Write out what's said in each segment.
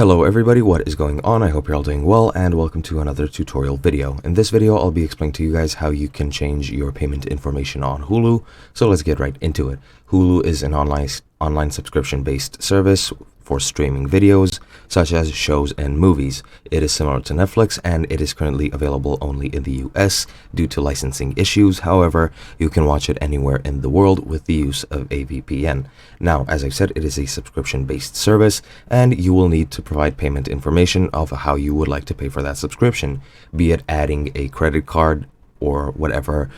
Hello everybody, what is going on? I hope you're all doing well and welcome to another tutorial video. In this video, I'll be explaining to you guys how you can change your payment information on Hulu. So let's get right into it. Hulu is an online subscription-based service for streaming videos such as shows and movies. It is similar to Netflix and it is currently available only in the US due to licensing issues. However, you can watch it anywhere in the world with the use of a VPN. Now, as I said, it is a subscription-based service and you will need to provide payment information of how you would like to pay for that subscription, be it adding a credit card or whatever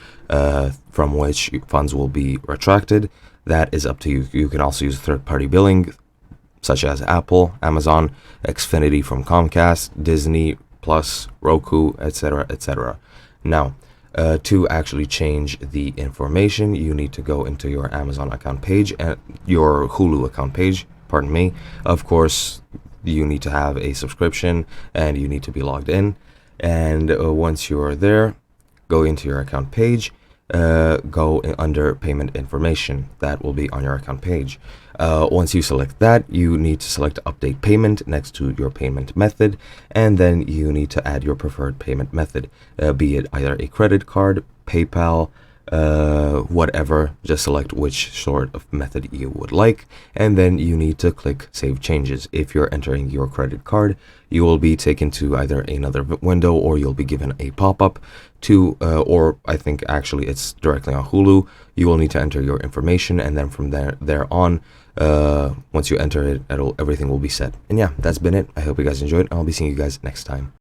from which funds will be retracted. That is up to you. You can also use third-party billing such as Apple, Amazon, Xfinity from Comcast, Disney Plus, Roku, etc., etc. Now, to actually change the information, you need to go into your Amazon account page and your Hulu account page, pardon me. Of course, you need to have a subscription and you need to be logged in. And once you're there, go into your account page. Go under payment information. That will be on your account page. Once you select that, you need to select update payment next to your payment method, and then you need to add your preferred payment method, be it either a credit card, PayPal, whatever. Just select which sort of method you would like, and then you need to click save changes. If you're entering your credit card, you will be taken to either another window or you'll be given a pop-up to or I think actually it's directly on Hulu. You will need to enter your information, and then from there on, once you enter it, everything will be set. And yeah, that's been it. I hope you guys enjoyed. I'll be seeing you guys next time.